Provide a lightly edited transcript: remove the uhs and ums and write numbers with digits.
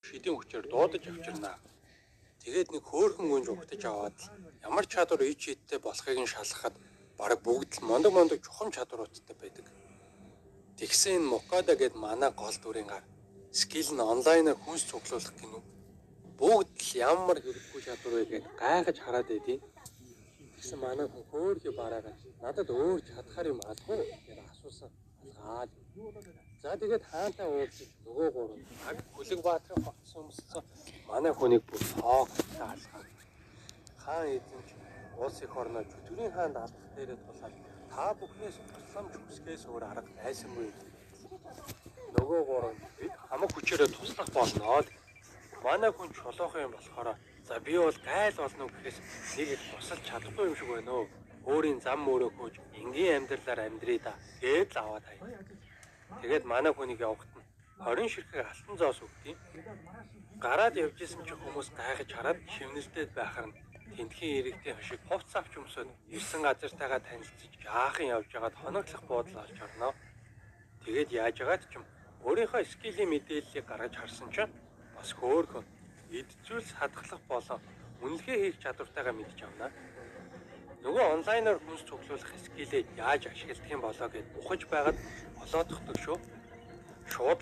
шидийн хүчээр дуудаж авчирнаа. Тэгээд нэг хөөрхөн гүнж угтаж аваад ямар чадвар ич хиттэй болохыг нь шалгахад бараг бүгд л мондог чухам чадваруудтай байдаг. Тэгсэн энэ Мокада гээд манай гол дүрийн гар скил нь онлайнаар хүнс цуглуулах гинүү. Бүгд л ямар хэрэггүй чадвар вэ гээд гайхаж хараад байдیں۔ Тэгсэн манай хүн хөөрхий бараагаад надад өөр чадхаар юм алгүй гэж асуусан. Алгаад. За тэгээд хаантаа уулзаж нөгөө гурав аг Хүлэг баатрын хотсон өмссөн манай хүнийг бүр цоогтой алгаад. Хаан эзэнч улс их орноо чөтгөрийн хаанд албах дээрээ тулаад та бүхнээс тусламж хүсгээс өөр арга байсангүй. Нөгөө гурав бид хамаг хүчээрээ туслах болноо. Манай хүн чулуух юм болохоор за би бол гайл болно гэхээс нэг их тусалж чадахгүй юм шиг байна өө. Өөрийн зам мөрөө хөөж энгийн амьдралаар амьдрий да гээд л аваад хаяа. Тэгээд манай хүнийг явахт нь 20 ширхэг алтан зоос өгдөө. Гараад явж исэн ч хүмүүс гайхаж хараад шивнэлдээд байхаар нь тентхийн иргэдийн хашиг хувц авч өмсөд ирсэн газартайгаа танилцж яахан явж байгаад хоноглох буудал олж орноо. Тэгээд яаж яагаад ч юм өөрийнхөө скилийн мэдээллийг гаргаж харсан чинь бас хөөрхөн эдцүүл хадгалах болон үнэлгээ хийх чадвартайгаа мэдж авнаа. Нөгөө онлайнаар хүнс цуглуулах скилээ яаж ашигладаг юм болоо гэд ухаж байгаад олоодохдаг шүү. Шууд